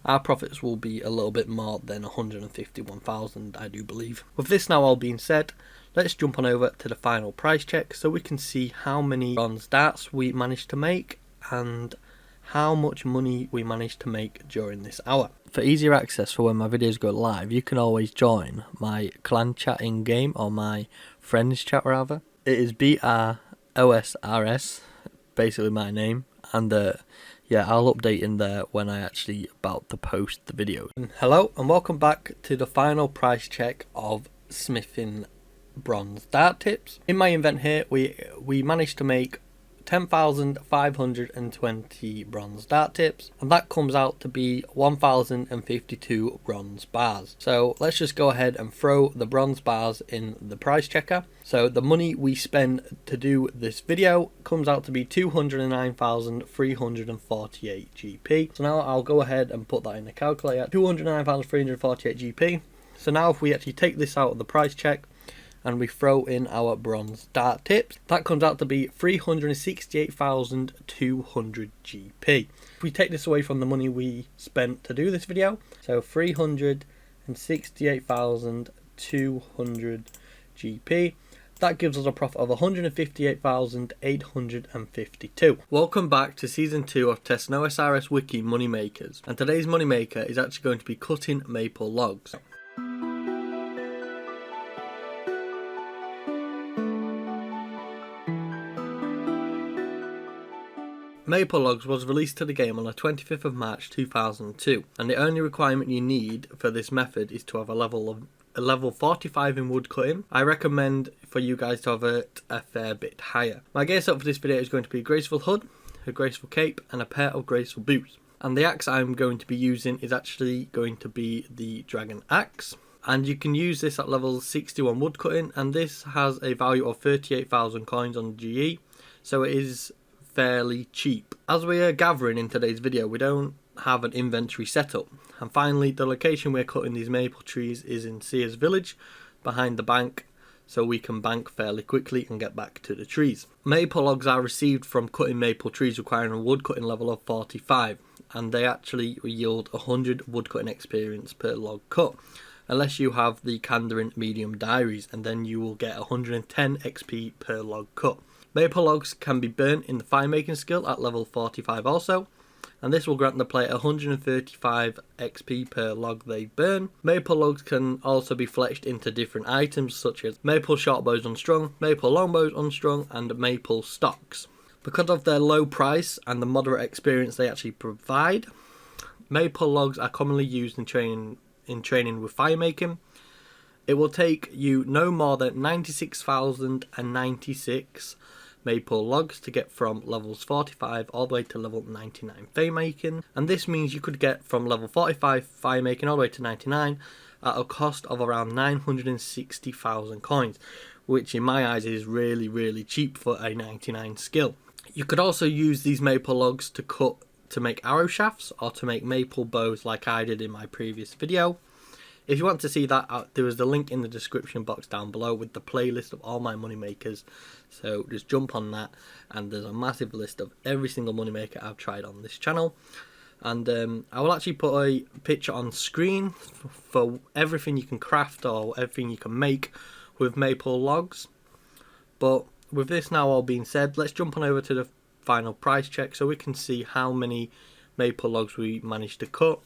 our profits will be a little bit more than 151,000, I do believe. With this now all being said, let's jump on over to the final price check so we can see how many bronze darts we managed to make and how much money we managed to make during this hour. For easier access for when my videos go live, you can always join my clan chat in game, or my friends chat rather. It is OSRS, basically my name, and yeah, I'll update in there when I actually about to post the video. Hello and welcome back to the final price check of smithing bronze dart tips. In my invent here, we managed to make 10,520 bronze dart tips, and that comes out to be 1,052 bronze bars. So let's just go ahead and throw the bronze bars in the price checker. So the money we spend to do this video comes out to be 209,348 GP. So now I'll go ahead and put that in the calculator. 209,348 GP. So now if we actually take this out of the price check and we throw in our bronze dart tips, that comes out to be 368,200 GP. If we take this away from the money we spent to do this video, so 368,200 GP, that gives us a profit of 158,852. Welcome back to Season 2 of testing OSRS Wiki Moneymakers, and today's moneymaker is actually going to be cutting maple logs. Maple Logs was released to the game on the 25th of March 2002, and the only requirement you need for this method is to have a level 45 in woodcutting. I recommend for you guys to have it a fair bit higher. My gear set for this video is going to be a graceful hood, a graceful cape, and a pair of graceful boots. And the axe I'm going to be using is actually going to be the dragon axe. And you can use this at level 61 woodcutting, and this has a value of 38,000 coins on GE, so it is fairly cheap. As we are gathering in today's video, we don't have an inventory setup. And finally, the location we're cutting these maple trees is in Sears Village, behind the bank, so we can bank fairly quickly and get back to the trees. Maple logs are received from cutting maple trees requiring a wood cutting level of 45, and they actually yield 100 wood cutting experience per log cut, unless you have the Kandarin medium diaries, and then you will get 110 XP per log cut. Maple logs can be burnt in the fire making skill at level 45 also, and this will grant the player 135 XP per log they burn. Maple logs can also be fleshed into different items such as maple shortbows unstrung, maple longbows unstrung, and maple stocks. Because of their low price and the moderate experience they actually provide, maple logs are commonly used in training with fire making. It will take you no more than 96,096 maple logs to get from levels 45 all the way to level 99 fire making, and this means you could get from level 45 fire making all the way to 99 at a cost of around 960,000 coins, which in my eyes is really cheap for a 99 skill. You could also use these maple logs to make arrow shafts or to make maple bows like I did in my previous video. If you want to see that, there is the link in the description box down below with the playlist of all my moneymakers. So just jump on that, and there's a massive list of every single moneymaker I've tried on this channel. And I will actually put a picture on screen for everything you can craft or everything you can make with maple logs. But with this now all being said, let's jump on over to the final price check so we can see how many maple logs we managed to cut,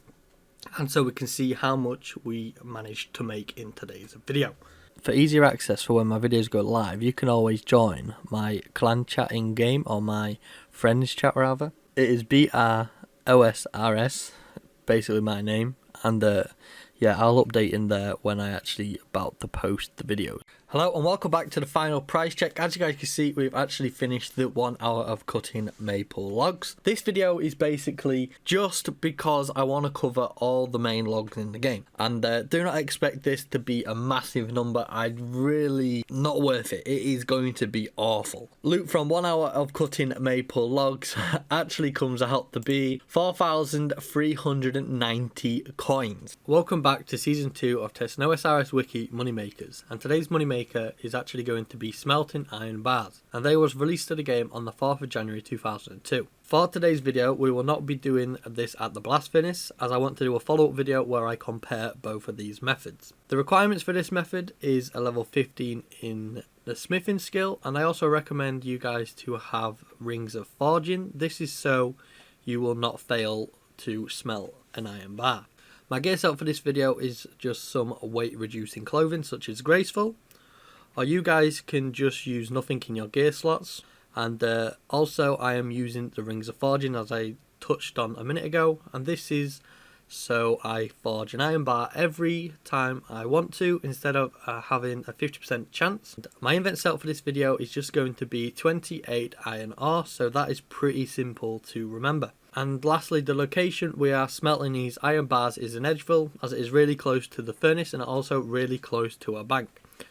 and so we can see how much we managed to make in today's video. For easier access for when my videos go live, you can always join my clan chat in game, or my friends chat rather. It is BROSRS, basically my name, and yeah, I'll update in there when I actually about to post the videos. Hello and welcome back to the final price check. As you guys can see, we've actually finished the 1 hour of cutting maple logs. This video is basically just because I want to cover all the main logs in the game, and do not expect this to be a massive number. I'd really not worth it. It is going to be awful. Loot from 1 hour of cutting maple logs actually comes out to be 4,390 coins. Welcome back to season 2 of testing OSRS Wiki Moneymakers, and today's moneymaker is actually going to be smelting iron bars, and they was released to the game on the 4th of January 2002. For today's video, we will not be doing this at the blast furnace, as I want to do a follow-up video where I compare both of these methods. The requirements for this method is a level 15 in the smithing skill, and I also recommend you guys to have rings of forging. This is so you will not fail to smelt an iron bar. My gear set for this video is just some weight reducing clothing such as graceful, or you guys can just use nothing in your gear slots. And also I am using the rings of forging as I touched on a minute ago, and this is so I forge an iron bar every time I want to, instead of having a 50% chance. My invent setup for this video is just going to be 28 iron ore, so that is pretty simple to remember. And lastly, the location we are smelting these iron bars is in Edgeville, as it is really close to the furnace and also really close to a bank,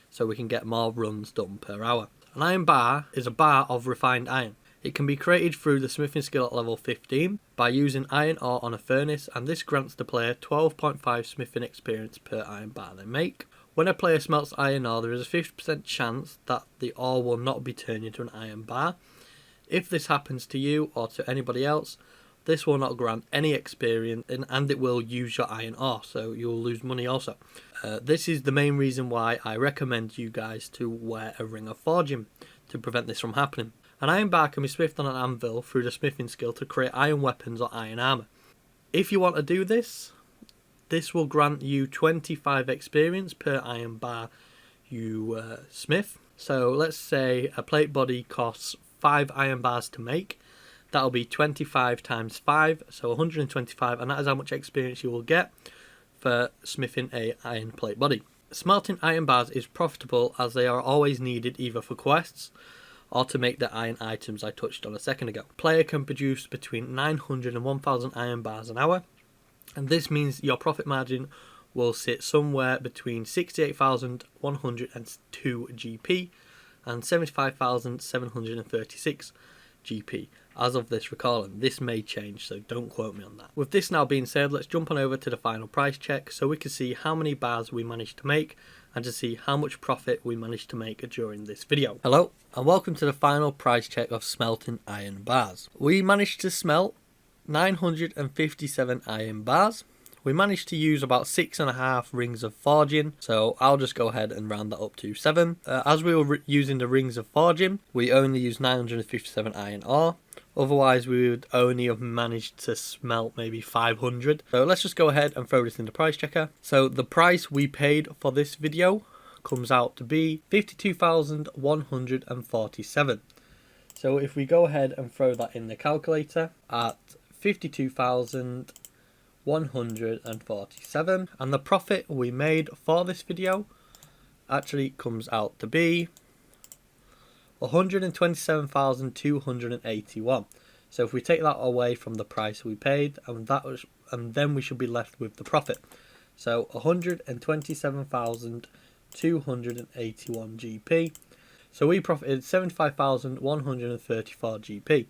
so we can get more runs done per hour. An iron bar is a bar of refined iron. It can be created through the smithing skill at level 15 by using iron ore on a furnace, and this grants the player 12.5 smithing experience per iron bar they make. When a player smelts iron ore, there is a 50% chance that the ore will not be turned into an iron bar. If this happens to you or to anybody else, this will not grant any experience and it will use your iron ore, so you will lose money also. This is the main reason why I recommend you guys to wear a ring of forging to prevent this from happening. An iron bar can be smithed on an anvil through the smithing skill to create iron weapons or iron armour. If you want to do this, this will grant you 25 experience per iron bar you smith. So let's say a plate body costs 5 iron bars to make. That'll be 25 times 5, so 125, and that is how much experience you will get for smithing a iron plate body. Smelting iron bars is profitable as they are always needed either for quests or to make the iron items I touched on a second ago. Player can produce between 900 and 1000 iron bars an hour, and this means your profit margin will sit somewhere between 68,102 GP and 75,736 GP as of this recording. This may change, so don't quote me on that. With this now being said, let's jump on over to the final price check so we can see how many bars we managed to make and to see how much profit we managed to make during this video. Hello and welcome to the final price check of smelting iron bars. We managed to smelt 957 iron bars. We managed to use about 6.5 rings of forging, so I'll just go ahead and round that up to 7. As we were using the rings of forging, we only used 957 iron ore. Otherwise, we would only have managed to smelt maybe 500. So let's just go ahead and throw this in the price checker. So the price we paid for this video comes out to be 52,147. So if we go ahead and throw that in the calculator at 52,147, and the profit we made for this video actually comes out to be 127,281. So if we take that away from the price we paid, and then we should be left with the profit. So 127,281 GP. So we profited 75,134 GP.